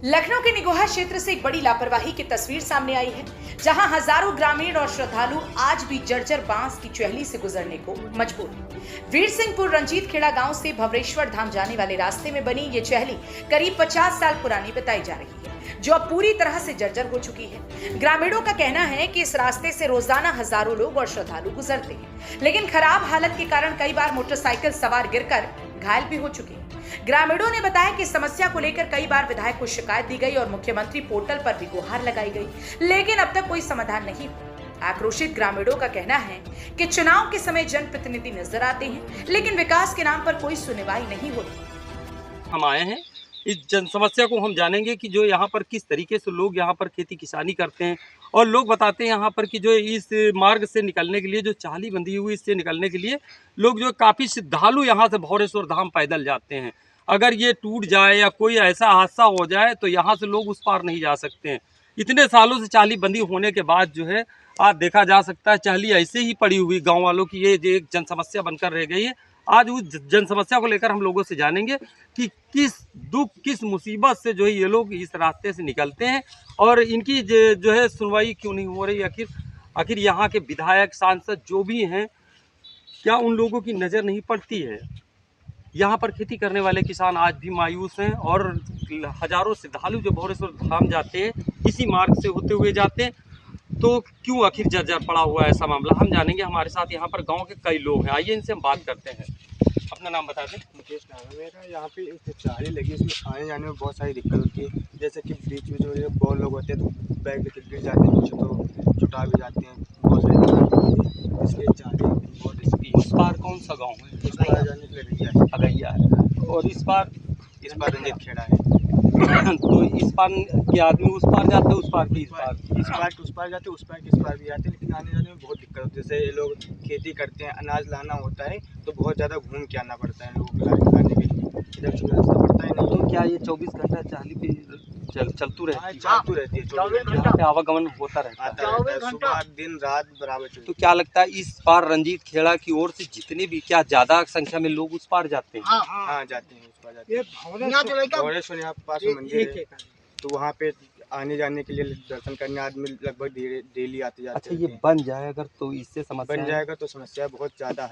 लखनऊ के निगोहा क्षेत्र से एक बड़ी लापरवाही की तस्वीर सामने आई है, जहां हजारों ग्रामीण और श्रद्धालु आज भी जर्जर बांस की चहली से गुजरने को मजबूर हैं। वीर सिंहपुर रंजीत खेड़ा गांव से भवरेश्वर धाम जाने वाले रास्ते में बनी ये चहली करीब 50 साल पुरानी बताई जा रही है, जो अब पूरी तरह से जर्जर हो चुकी है। ग्रामीणों का कहना है कि इस रास्ते से रोजाना हजारों लोग और श्रद्धालु गुजरते हैं, लेकिन खराब हालत के कारण कई बार मोटरसाइकिल सवार गिरकर घायल भी हो चुके हैं। ग्रामीणों ने बताया कि समस्या को लेकर कई बार विधायक को शिकायत दी गई और मुख्यमंत्री पोर्टल पर भी गुहार लगाई गई, लेकिन अब तक कोई समाधान नहीं हुआ। आक्रोशित ग्रामीणों का कहना है कि चुनाव के समय जनप्रतिनिधि नजर आते हैं, लेकिन विकास के नाम पर कोई सुनवाई नहीं होती। हम आए हैं, इस जन समस्या को हम जानेंगे कि जो यहाँ पर किस तरीके से लोग यहाँ पर खेती किसानी करते हैं, और लोग बताते हैं यहाँ पर कि जो इस मार्ग से निकलने के लिए जो चाली बंधी हुई इससे निकलने के लिए लोग जो काफ़ी श्रद्धालु यहाँ से भौरेश्वर धाम पैदल जाते हैं। अगर ये टूट जाए या कोई ऐसा हादसा हो जाए तो यहाँ से लोग उस पार नहीं जा सकते हैं। इतने सालों से चाली बंदी होने के बाद जो है आज देखा जा सकता है चाली ऐसे ही पड़ी हुई गाँव वालों की ये जो एक जन समस्या बनकर रह गई है। आज उस जन समस्या को लेकर हम लोगों से जानेंगे कि किस दुख किस मुसीबत से जो है ये लोग इस रास्ते से निकलते हैं और इनकी जो है सुनवाई क्यों नहीं हो रही। आखिर यहाँ के विधायक सांसद जो भी हैं, क्या उन लोगों की नज़र नहीं पड़ती है। यहाँ पर खेती करने वाले किसान आज भी मायूस हैं और हजारों श्रद्धालु जो भौरेश्वर धाम जाते हैं इसी मार्ग से होते हुए जाते हैं, तो क्यों आखिर जर्जर पड़ा हुआ है ऐसा मामला हम जानेंगे। हमारे साथ यहाँ पर गांव के कई लोग हैं, आइए इनसे हम बात करते हैं। अपना नाम बता दें। मुकेश नाम है मेरा। यहाँ पे चाली लगी, इसमें आने जाने में बहुत सारी दिक्कत होती है। जैसे कि बीच में जो बहुत लोग होते हैं तो बैग लेकर गिर जाते हैं, नीचे तो चुटा भी जाते हैं, बहुत सारी दिक्कत होती है। इसलिए चाली बहुत रिस्की है। उस पार कौन सा गाँव है? उस पार जाने के लिए भैया है, अगैया है, और इस पार रंजीत खेड़ा है। तो इस पार के आदमी उस पार जाते हैं, उस पार की इस पार के उस पार जाते हैं, उस पार के इस पार भी जाते हैं, लेकिन आने जाने में बहुत दिक्कत होती है। जैसे ये लोग खेती करते हैं, अनाज लाना होता है तो बहुत ज़्यादा घूम के आना पड़ता है लोगों को लाने के लिए, इधर चुना रास्ता पड़ता है नहीं। तो क्या ये 24 घंटा चाली पे चलतू रहती है? चलती रहती है, 24 घंटा यहाँ पे आवागमन होता रहता है सुबह दिन रात बराबर चलती तो क्या लगता है इस पार रंजीत खेड़ा की ओर से जितने भी क्या ज्यादा संख्या में लोग उस पार जाते हैं? हाँ जाते हैं, उस पार जाते हैं। भौरेश्वर यहाँ पास में मंदिर है, तो वहाँ पे आने जाने के लिए दर्शन करने आदमी लगभग डेली आते जाते अच्छा, ये बन जाए अगर तो इससे समस्या बन जाएगा तो समस्या बहुत ज़्यादा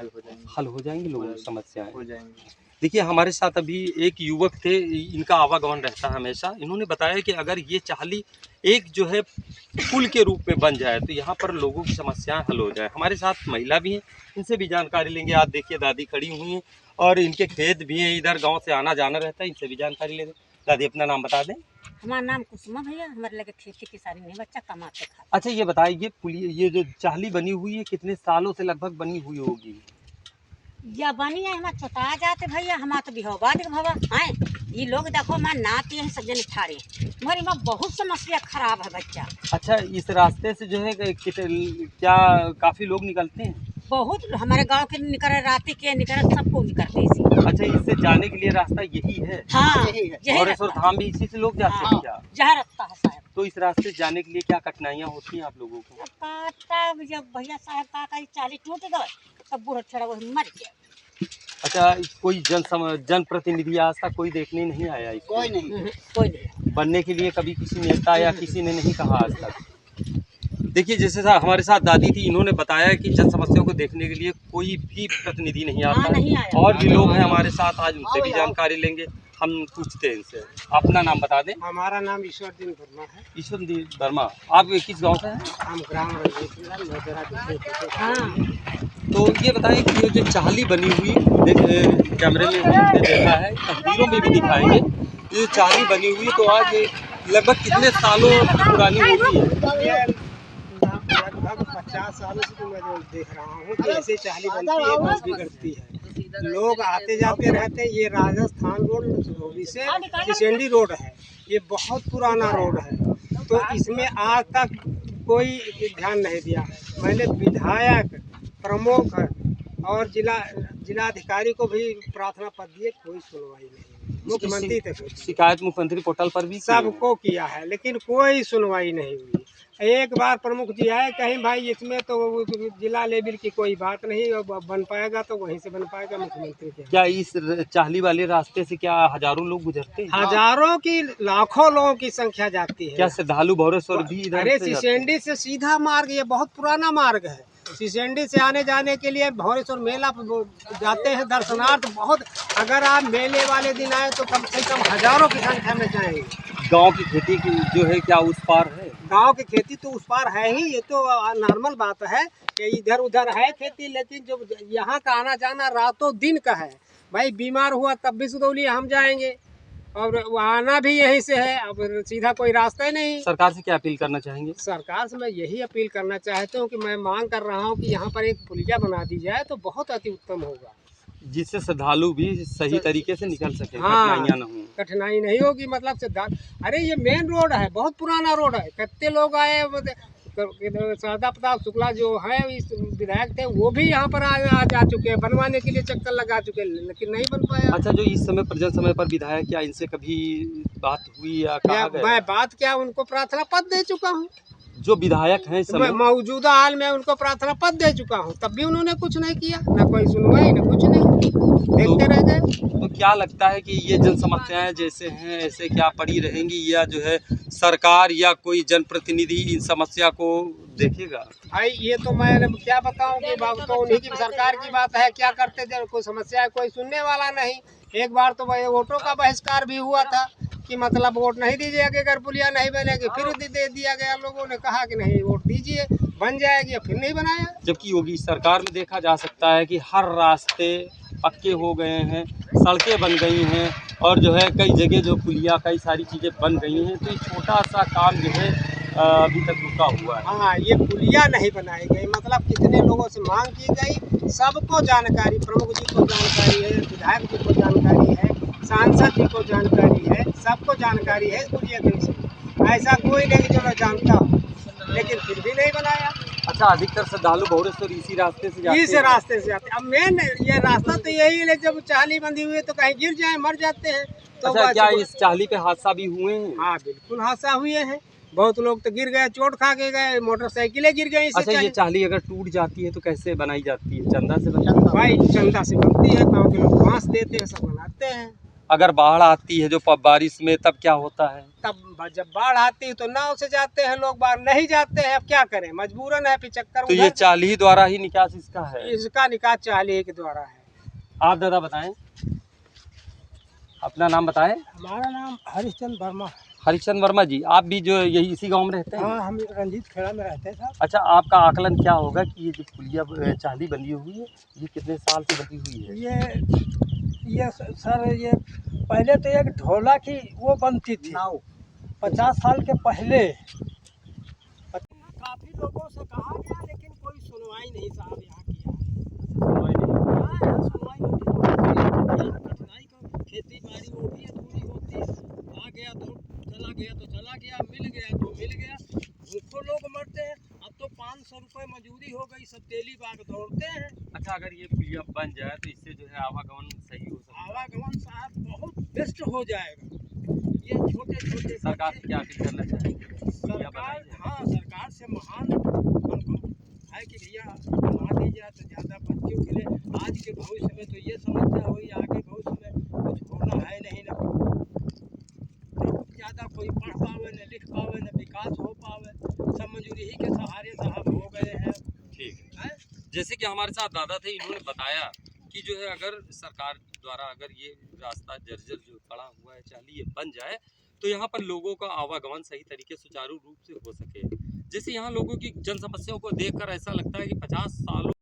हल हो जाएंगी लोगों की समस्याएं हो जाएंगी। देखिए, हमारे साथ अभी एक युवक थे, इनका आवागमन रहता है हमेशा। इन्होंने बताया कि अगर ये चाली एक जो है पुल के रूप में बन जाए तो यहाँ पर लोगों की समस्याएं हल हो जाए। हमारे साथ महिला भी हैं, इनसे भी जानकारी लेंगे। आप देखिए दादी खड़ी हुई हैं और इनके खेत भी हैं, इधर गांव से आना जाना रहता है, इनसे भी जानकारी ले दें। दादी अपना नाम बता दें। हमारा नाम कुसुमा भैया, हमारे लगे खेती किसानी नहीं, बच्चा कमाते खाते। अच्छा, ये बताइए ये जो चाली बनी हुई है कितने सालों से लगभग बनी हुई होगी? या बनी है हमारे चौथा जाते भैया, हमारा तो बिहवा देख भवा आए ये लोग देखो हमारे नाते हैं सज्जन ठाड़े, मगर इमा बहुत समस्या खराब है बच्चा। अच्छा, इस रास्ते से जो है क्या काफी लोग निकलते हैं? बहुत हमारे गांव के निकल रात के निकल सबको निकलते इसी। अच्छा, इससे जाने के लिए रास्ता यही है? हाँ, यही भौरेश्वर धाम भी इसी से लोग जाते हैं क्या? जहाँ रास्ता है साहब। तो इस रास्ते से जाने के लिए क्या कठिनाइयाँ होती हैं आप लोगों को? जब भैया साहब का चाली टूट गए तब बूढ़ा छड़ा वही मर गया। अच्छा, कोई जनप्रतिनिधि आज तक कोई देखने नहीं आया इसको? कोई नहीं बनने के लिए कभी किसी नेता या किसी ने नहीं कहा आज तक? देखिए, जैसे हमारे साथ दादी थी, इन्होंने बताया कि जन समस्याओं को देखने के लिए कोई भी प्रतिनिधि नहीं आता। नहीं आया। और भी लोग हैं हमारे साथ, आज उनसे भी जानकारी लेंगे। हम पूछते हैं इनसे। अपना नाम बता दें। हमारा नाम ईश्वरदीन वर्मा है। ईश्वरदीन वर्मा, आप किस गांव से हैं? हम ग्राम तो ये बताएं कि ये जो चाली बनी हुई कैमरे में हमने देखा है, तस्वीरों में भी दिखाएंगे, ये चाली बनी हुई तो आज लगभग कितने सालों पुरानी होगी? लगभग 50 सालों से तो मैं देख रहा हूँ कि ऐसे चाली बनती है, बस भी करती है। लोग आते जाते रहते हैं। ये राजस्थान रोड से किशनडी रोड है, ये बहुत पुराना रोड है, तो इसमें आज तक कोई ध्यान नहीं दिया। मैंने विधायक, प्रमुख और जिलाधिकारी को भी प्रार्थना पत्र दिए, कोई सुनवाई नहीं। मुख्यमंत्री तक शिकायत मुख्यमंत्री पोर्टल पर भी सबको किया है, लेकिन कोई सुनवाई नहीं हुई। एक बार प्रमुख जी आए कहीं भाई इसमें तो वो जिला लेवल की कोई बात नहीं, अब बन पाएगा तो वहीं से बन पाएगा मुख्यमंत्री के। क्या इस चाहली वाले रास्ते से क्या हजारों लोग गुजरते हैं? हजारों की लाखों लोगों की संख्या जाती है। क्या श्रद्धालु भौरेश्वर भी इधर अरे से जाते हैं? सिसेंडी से सीधा मार्ग, ये बहुत पुराना मार्ग है। सिसेंडी से आने जाने के लिए भौरेश्वर मेला जाते हैं दर्शनार्थ बहुत। अगर आप मेले वाले दिन आए तो कम से कम हजारों की संख्या में जाएंगे। गांव की खेती की जो है क्या उस पार है? गांव की खेती तो उस पार है ही, ये तो नॉर्मल बात है कि इधर उधर है खेती, लेकिन जो यहाँ का आना जाना रातों दिन का है। भाई बीमार हुआ तब भी सुदौली हम जाएंगे, और वो आना भी यहीं से है, अब सीधा कोई रास्ता ही नहीं। सरकार से क्या अपील करना चाहेंगे? सरकार से मैं यही अपील करना चाहता हूँ कि मैं मांग कर रहा हूँ कि यहाँ पर एक पुलिया बना दी जाए तो बहुत अति उत्तम होगा, जिससे श्रद्धालु भी सही तरीके से निकल सके, हाँ, कठिनाइयां न हो। कठिनाई नहीं होगी। मतलब सिद्धार्थ, अरे ये मेन रोड है, बहुत पुराना रोड है। कितने लोग आए, शारदा प्रताप शुक्ला जो है इस विधायक थे, वो भी यहाँ पर आ जा चुके हैं, बनवाने के लिए चक्कर लगा चुके हैं, लेकिन नहीं बन पाया। अच्छा, जो इस समय प्रेजेंट समय पर विधायक, क्या इनसे कभी बात हुई या कहा गया? मैं बात क्या, उनको प्रार्थना पत्र दे चुका हूँ। जो विधायक हैं इस समय, मौजूदा हाल में उनको प्रार्थना पत्र दे चुका हूँ, तब भी उन्होंने कुछ नहीं किया, ना कोई सुनवाई ना कुछ नहीं, देखते रह गए। तो क्या लगता है कि ये जन समस्याएं जैसे हैं ऐसे क्या पड़ी रहेंगी, या जो है सरकार या कोई जनप्रतिनिधि इन समस्या को देखेगा? भाई ये तो मैं क्या बताऊं कि बात तो उन्हीं की सरकार की बात है, क्या करते थे, कोई समस्या है कोई सुनने वाला नहीं। एक बार तो भाई वोटों का बहिष्कार भी हुआ था कि मतलब वोट नहीं दीजिएगा अगर पुलिया नहीं बनेगी, फिर दे दिया गया, लोगों ने कहा कि नहीं वोट दीजिए बन जाएगी, फिर नहीं बनाया। जबकि योगी सरकार में देखा जा सकता है कि हर रास्ते पक्के हो गए हैं, सड़कें बन गई हैं, और जो है कई जगह जो पुलिया कई सारी चीज़ें बन गई हैं। तो ये छोटा सा काम जो है अभी तक रुका हुआ है। हाँ, ये पुलिया नहीं बनाई गई, मतलब कितने लोगों से मांग की गई, सबको जानकारी, प्रमुख जी को जानकारी है, विधायक जी को जानकारी है, सांसद जी को जानकारी है, सबको जानकारी है इस पुलिया के विषय। ऐसा कोई नहीं जो मैं जानता हूँ, लेकिन फिर भी नहीं बनाया। अच्छा, अधिकतर श्रद्धालु भौरेश्वर इसी रास्ते से जाते हैं? इस रास्ते से जाते। अब मेन ये रास्ता तो यही है, जब चाली बंधी हुई है तो कहीं गिर जाए मर जाते हैं तो। अच्छा, क्या इस चाली पे हादसा भी हुए हैं? हाँ बिल्कुल हादसा हुए हैं, बहुत लोग तो गिर गए, चोट खा के गए, मोटरसाइकिलें गिर गई। अच्छा, ये चाली अगर टूट जाती है तो कैसे बनाई जाती है? चंदा से बनती है? भाई चंदा से बनती है, गाँव के लोग बांस देते हैं, सब बनाते हैं। अगर बाढ़ आती है जो बारिश में, तब क्या होता है? तब जब बाढ़ आती है तो नाव से जाते हैं लोग, बाहर नहीं जाते हैं, अब क्या करें, मजबूरन है, फिर चक्कर। तो ये चाली द्वारा ही निकास इसका है? इसका निकास चाली के द्वारा है। आप दादा बताएं, अपना नाम बताएं। हमारा नाम हरिश्चंद्र वर्मा। हरिश्चंद्र वर्मा जी, आप भी जो यही इसी गांव में रहते हैं? हाँ, हम रंजीत खेड़ा में रहते हैं साहब। अच्छा, आपका आकलन क्या होगा कि ये जो पुलिया चाली बनी हुई है, ये कितने साल से बनी हुई है? ये सर, ये पहले तो एक ढोला की वो बनती थी 50 साल के पहले। काफी लोगों से कहा गया, लेकिन कोई सुनवाई नहीं साहब यहाँ किया। सुनवाई कठिनाई को, खेती बाड़ी वो भी अधूरी होती है, आ गया तो चला गया तो चला गया, मिल गया तो मिल गया, भूखों लोग मरते हैं। अब तो 500 रुपये मजदूरी हो गई, सब तेली बाग दौड़ते हैं। अच्छा, अगर ये पुलिया बन जाए तो इससे जो है आवागमन सही हो सकता है? आवागमन साहब बहुत बेस्ट हो जाएगा। ये छोटे छोटे सरकार से क्या अपील करना चाहेंगे? सरकार, हाँ सरकार से महान उनको है कि भैया बना दी जाए तो ज़्यादा बच्चों के लिए। आज के भविष्य में तो ये समस्या हुई, आगे भविष्य में कुछ होना है नहीं ना, ज़्यादा कोई पढ़ पावे न लिख पावे न विकास हो पावे, सब मजूरी ही के सहारे साहब हो गए हैं। ठीक है। जैसे कि हमारे साथ दादा थे, इन्होंने बताया कि जो है अगर सरकार द्वारा अगर ये रास्ता जर्जर जो पड़ा हुआ है चाली, ये बन जाए तो यहाँ पर लोगों का आवागमन सही तरीके सुचारू रूप से हो सके। जैसे यहाँ लोगों की जन समस्याओं को देखकर ऐसा लगता है कि 50 सालों